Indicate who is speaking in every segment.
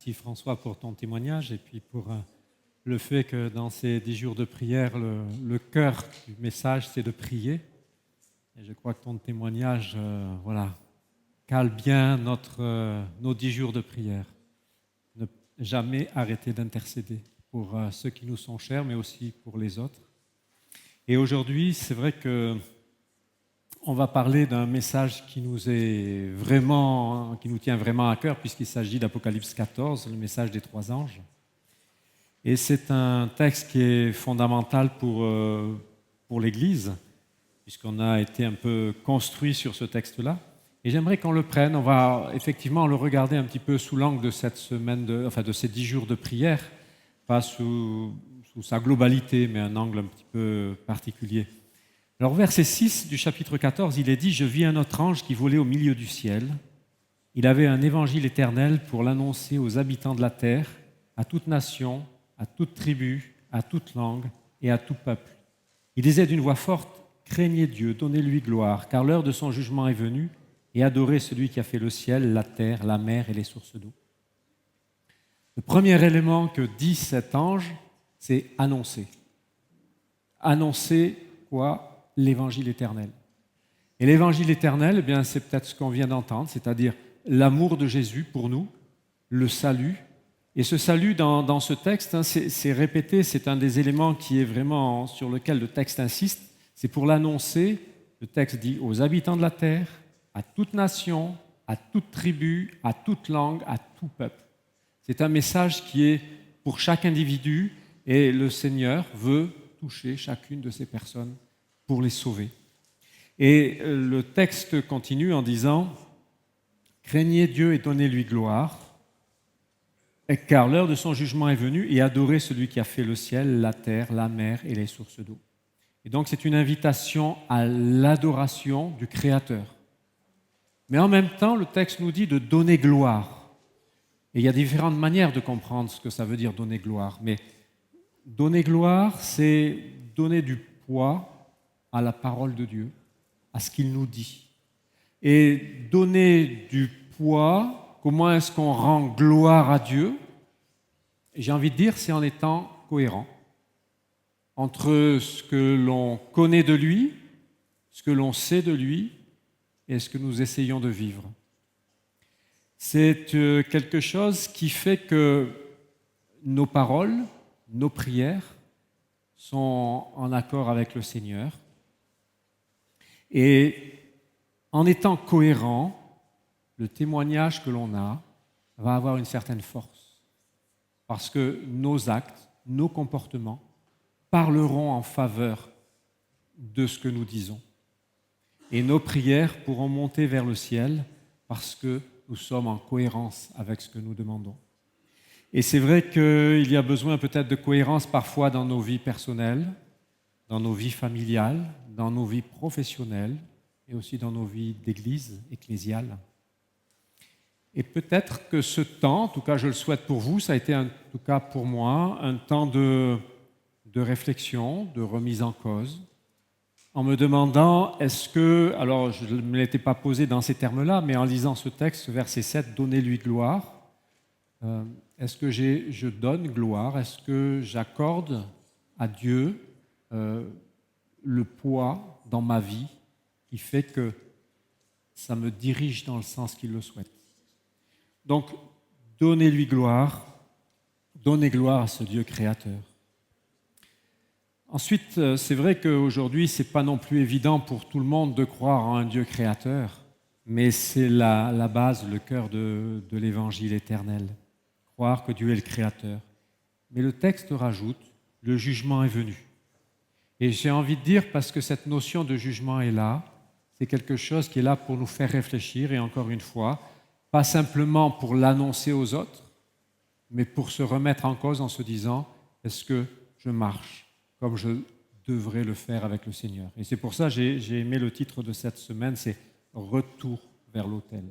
Speaker 1: Merci François pour ton témoignage et puis pour le fait que dans ces 10 jours de prière, le cœur du message, c'est de prier. Et je crois que ton témoignage cale bien nos 10 jours de prière. Ne jamais arrêter d'intercéder pour ceux qui nous sont chers, mais aussi pour les autres. Et aujourd'hui, c'est vrai que on va parler d'un message qui nous tient vraiment à cœur, puisqu'il s'agit d'Apocalypse 14, le message des 3 anges. Et c'est un texte qui est fondamental pour l'Église, puisqu'on a été un peu construit sur ce texte-là. Et j'aimerais qu'on le prenne, on va effectivement le regarder un petit peu sous l'angle de cette semaine, de ces 10 jours de prière, pas sous sa globalité, mais un angle un petit peu particulier. Alors, verset 6 du chapitre 14, il est dit « Je vis un autre ange qui volait au milieu du ciel. Il avait un évangile éternel pour l'annoncer aux habitants de la terre, à toute nation, à toute tribu, à toute langue et à tout peuple. Il disait d'une voix forte « Craignez Dieu, donnez-lui gloire, car l'heure de son jugement est venue, et adorez celui qui a fait le ciel, la terre, la mer et les sources d'eau. » Le premier élément que dit cet ange, c'est annoncer. Annoncer quoi ? L'évangile éternel. Et l'évangile éternel, eh bien, c'est peut-être ce qu'on vient d'entendre, c'est-à-dire l'amour de Jésus pour nous, le salut. Et ce salut, dans ce texte, c'est répété, c'est un des éléments qui est vraiment sur lequel le texte insiste. C'est pour l'annoncer, le texte dit aux habitants de la terre, à toute nation, à toute tribu, à toute langue, à tout peuple. C'est un message qui est pour chaque individu et le Seigneur veut toucher chacune de ces personnes pour les sauver. Et le texte continue en disant « Craignez Dieu et donnez-lui gloire, car l'heure de son jugement est venue, et adorez celui qui a fait le ciel, la terre, la mer et les sources d'eau. » Et donc c'est une invitation à l'adoration du Créateur. Mais en même temps, le texte nous dit de donner gloire. Et il y a différentes manières de comprendre ce que ça veut dire donner gloire. Mais donner gloire, c'est donner du poids à la parole de Dieu, à ce qu'il nous dit. Et donner du poids, comment est-ce qu'on rend gloire à Dieu? Et j'ai envie de dire, c'est en étant cohérent entre ce que l'on connaît de lui, ce que l'on sait de lui et ce que nous essayons de vivre. C'est quelque chose qui fait que nos paroles, nos prières sont en accord avec le Seigneur. Et en étant cohérent, le témoignage que l'on a va avoir une certaine force. Parce que nos actes, nos comportements parleront en faveur de ce que nous disons. Et nos prières pourront monter vers le ciel parce que nous sommes en cohérence avec ce que nous demandons. Et c'est vrai qu'il y a besoin peut-être de cohérence parfois dans nos vies personnelles, dans nos vies familiales, dans nos vies professionnelles et aussi dans nos vies d'église ecclésiale. Et peut-être que ce temps, en tout cas je le souhaite pour vous, ça a été en tout cas pour moi, un temps de réflexion, de remise en cause, en me demandant est-ce que, alors je ne me l'étais pas posé dans ces termes-là, mais en lisant ce texte, verset 7, « Donnez-lui gloire », est-ce que je donne gloire? Est-ce que j'accorde à Dieu le poids dans ma vie qui fait que ça me dirige dans le sens qu'il le souhaite? Donc, donnez-lui gloire, Donnez gloire à ce Dieu créateur. Ensuite, c'est vrai qu'aujourd'hui, ce n'est pas non plus évident pour tout le monde de croire en un Dieu créateur, mais c'est la base, le cœur de l'évangile éternel. Croire que Dieu est le créateur. Mais le texte rajoute, le jugement est venu. Et j'ai envie de dire, parce que cette notion de jugement est là, c'est quelque chose qui est là pour nous faire réfléchir, et encore une fois, pas simplement pour l'annoncer aux autres, mais pour se remettre en cause en se disant, est-ce que je marche comme je devrais le faire avec le Seigneur? Et c'est pour ça que j'ai aimé le titre de cette semaine, c'est « Retour vers l'autel ».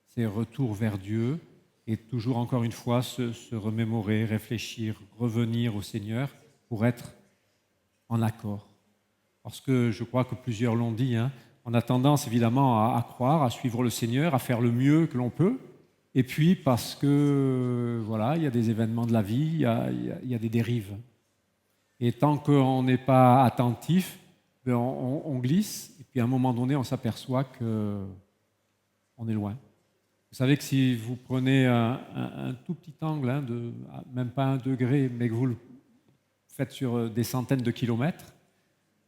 Speaker 1: C'est retour vers Dieu, et toujours encore une fois se remémorer, réfléchir, revenir au Seigneur pour être en accord. Parce que je crois que plusieurs l'ont dit, on a tendance évidemment à croire, à suivre le Seigneur, à faire le mieux que l'on peut, et puis parce que voilà, il y a des événements de la vie, il y a des dérives. Et tant qu'on n'est pas attentif, on glisse, et puis à un moment donné, on s'aperçoit qu'on est loin. Vous savez que si vous prenez un tout petit angle, même pas 1 degré, mais que vous le faites sur des centaines de kilomètres,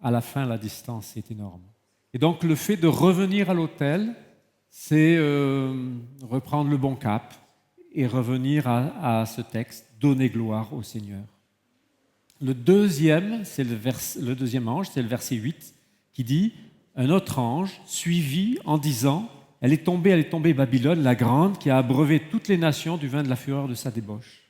Speaker 1: à la fin, la distance est énorme. Et donc, le fait de revenir à l'autel, c'est reprendre le bon cap et revenir à ce texte, donner gloire au Seigneur. Le deuxième ange, c'est le verset 8, qui dit « Un autre ange suivit en disant « Elle est tombée, Babylone, la grande, qui a abreuvé toutes les nations du vin de la fureur de sa débauche. »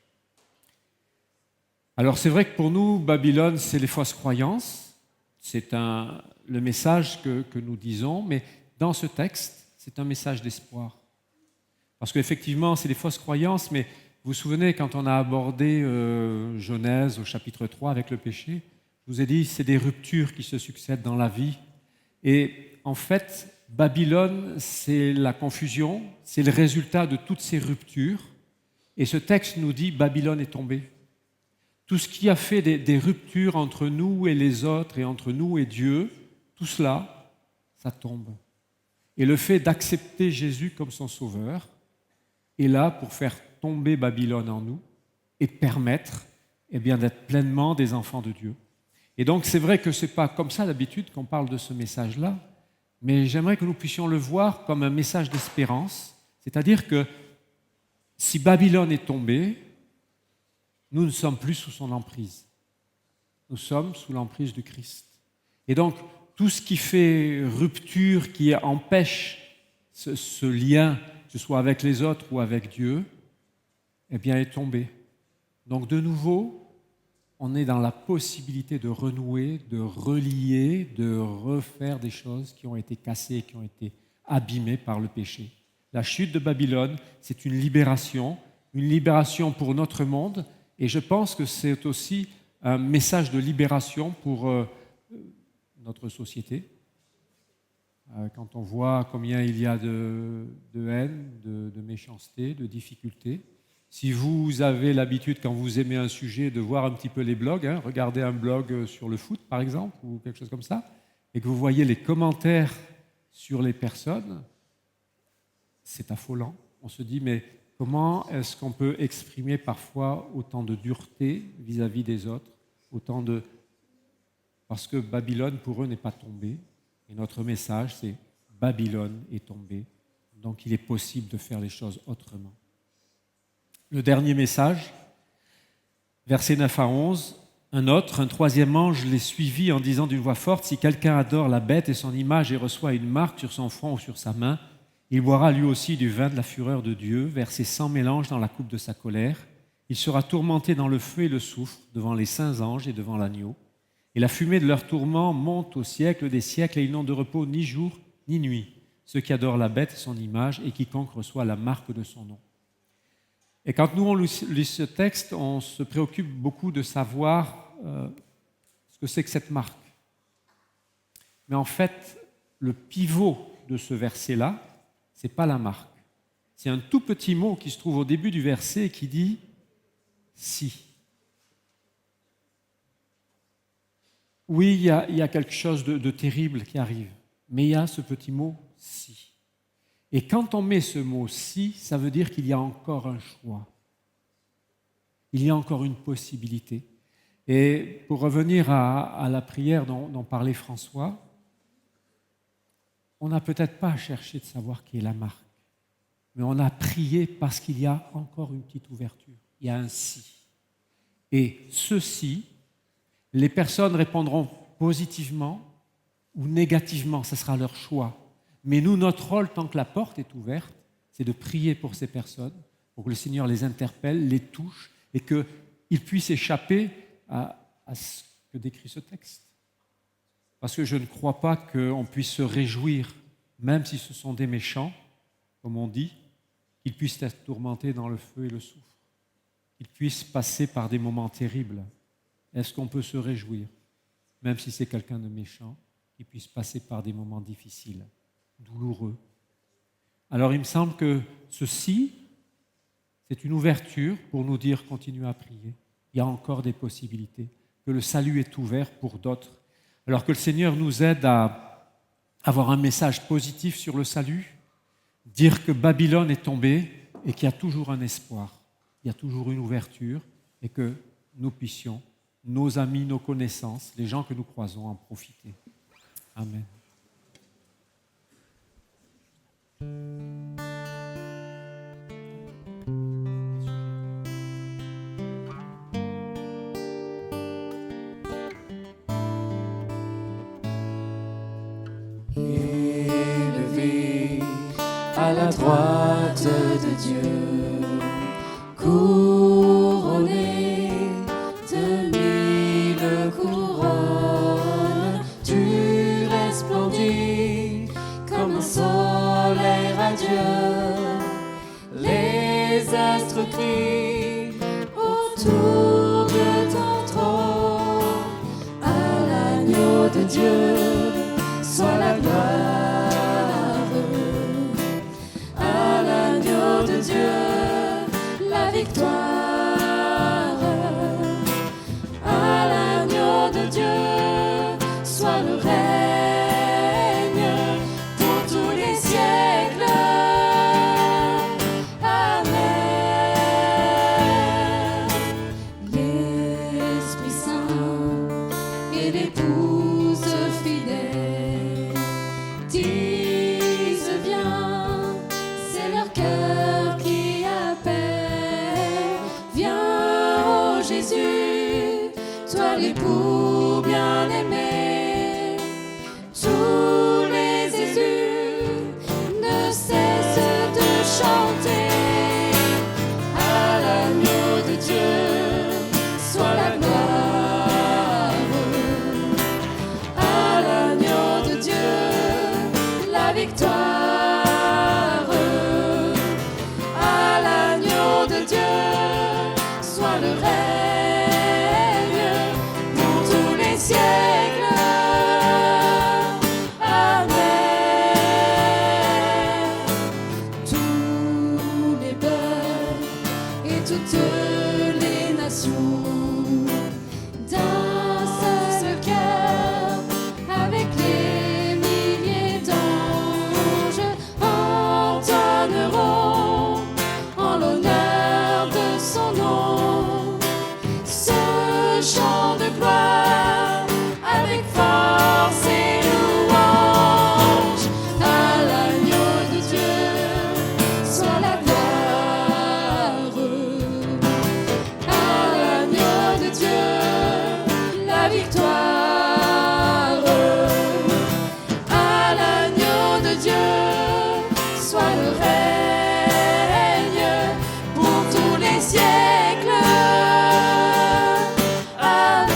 Speaker 1: Alors c'est vrai que pour nous, Babylone, c'est les fausses croyances, c'est le message que nous disons, mais dans ce texte, c'est un message d'espoir. Parce qu'effectivement, c'est les fausses croyances, mais vous vous souvenez, quand on a abordé Genèse au chapitre 3 avec le péché, je vous ai dit, c'est des ruptures qui se succèdent dans la vie. Et en fait, Babylone, c'est la confusion, c'est le résultat de toutes ces ruptures. Et ce texte nous dit, Babylone est tombée. Tout ce qui a fait des ruptures entre nous et les autres et entre nous et Dieu, tout cela, ça tombe. Et le fait d'accepter Jésus comme son sauveur est là pour faire tomber Babylone en nous et permettre d'être pleinement des enfants de Dieu. Et donc c'est vrai que ce n'est pas comme ça d'habitude qu'on parle de ce message-là, mais j'aimerais que nous puissions le voir comme un message d'espérance, c'est-à-dire que si Babylone est tombée, nous ne sommes plus sous son emprise. Nous sommes sous l'emprise du Christ. Et donc, tout ce qui fait rupture, qui empêche ce lien, que ce soit avec les autres ou avec Dieu, est tombé. Donc, de nouveau, on est dans la possibilité de renouer, de relier, de refaire des choses qui ont été cassées, qui ont été abîmées par le péché. La chute de Babylone, c'est une libération pour notre monde, et je pense que c'est aussi un message de libération pour notre société. Quand on voit combien il y a de haine, de méchanceté, de difficultés. Si vous avez l'habitude, quand vous aimez un sujet, de voir un petit peu les blogs, regardez un blog sur le foot par exemple, ou quelque chose comme ça, et que vous voyez les commentaires sur les personnes, c'est affolant. On se dit, mais comment est-ce qu'on peut exprimer parfois autant de dureté vis-à-vis des autres, parce que Babylone, pour eux, n'est pas tombée. Et notre message, c'est Babylone est tombée. Donc, il est possible de faire les choses autrement. Le dernier message, versets 9 à 11. Un troisième ange les suivit en disant d'une voix forte, « Si quelqu'un adore la bête et son image et reçoit une marque sur son front ou sur sa main, il boira lui aussi du vin de la fureur de Dieu, versé sans mélange dans la coupe de sa colère. Il sera tourmenté dans le feu et le soufre, devant les saints anges et devant l'agneau. Et la fumée de leur tourment monte au siècle des siècles, et ils n'ont de repos ni jour ni nuit, ceux qui adorent la bête et son image, et quiconque reçoit la marque de son nom. » Et quand nous on lit ce texte, on se préoccupe beaucoup de savoir ce que c'est que cette marque. Mais en fait, le pivot de ce verset-là, ce n'est pas la marque. C'est un tout petit mot qui se trouve au début du verset qui dit « si ». Oui, il y a quelque chose de terrible qui arrive, mais il y a ce petit mot « si ». Et quand on met ce mot « si », ça veut dire qu'il y a encore un choix. il y a encore une possibilité. Et pour revenir à la prière dont parlait François, on n'a peut-être pas cherché de savoir qui est la marque, mais on a prié parce qu'il y a encore une petite ouverture. Il y a un si. Et ceci, les personnes répondront positivement ou négativement, ce sera leur choix. Mais nous, notre rôle, tant que la porte est ouverte, c'est de prier pour ces personnes, pour que le Seigneur les interpelle, les touche, et qu'ils puissent échapper à ce que décrit ce texte. Parce que je ne crois pas qu'on puisse se réjouir, même si ce sont des méchants, comme on dit, qu'ils puissent être tourmentés dans le feu et le soufre, qu'ils puissent passer par des moments terribles. Est-ce qu'on peut se réjouir, même si c'est quelqu'un de méchant, qu'il puisse passer par des moments difficiles, douloureux? Alors il me semble que ceci, c'est une ouverture pour nous dire continuez à prier. Il y a encore des possibilités, que le salut est ouvert pour d'autres. Alors que le Seigneur nous aide à avoir un message positif sur le salut, dire que Babylone est tombée et qu'il y a toujours un espoir, il y a toujours une ouverture et que nous puissions, nos amis, nos connaissances, les gens que nous croisons, en profiter. Amen.
Speaker 2: Élevé à la droite de Dieu, couronné de 1000 couronnes, tu resplendis comme un soleil radieux. Les astres crient autour de ton trône, à l'agneau de Dieu soit la gloire, à l'agneau de Dieu la victoire, à l'agneau de Dieu soit le règne pour tous les siècles. Amen. L'Esprit Saint et l'épouse fidèle disent viens, c'est leur cœur qui appelle. Viens, ô Jésus, toi l'époux bien-aimé. Tous les Jésus ne cessent de chanter. À l'agneau de Dieu soit la gloire, à l'agneau de Dieu la victoire, à l'agneau de Dieu soit le règne pour tous les siècles. Amen. Tous les peuples et toutes les nations d'un seul cœur, avec les milliers d'anges, entonneront en l'honneur de son nom ce chant de gloire avec force et louange. À l'agneau de Dieu soit la gloire, à l'agneau de Dieu la victoire, à l'agneau de Dieu soit le règne pour tous les siècles. Amen.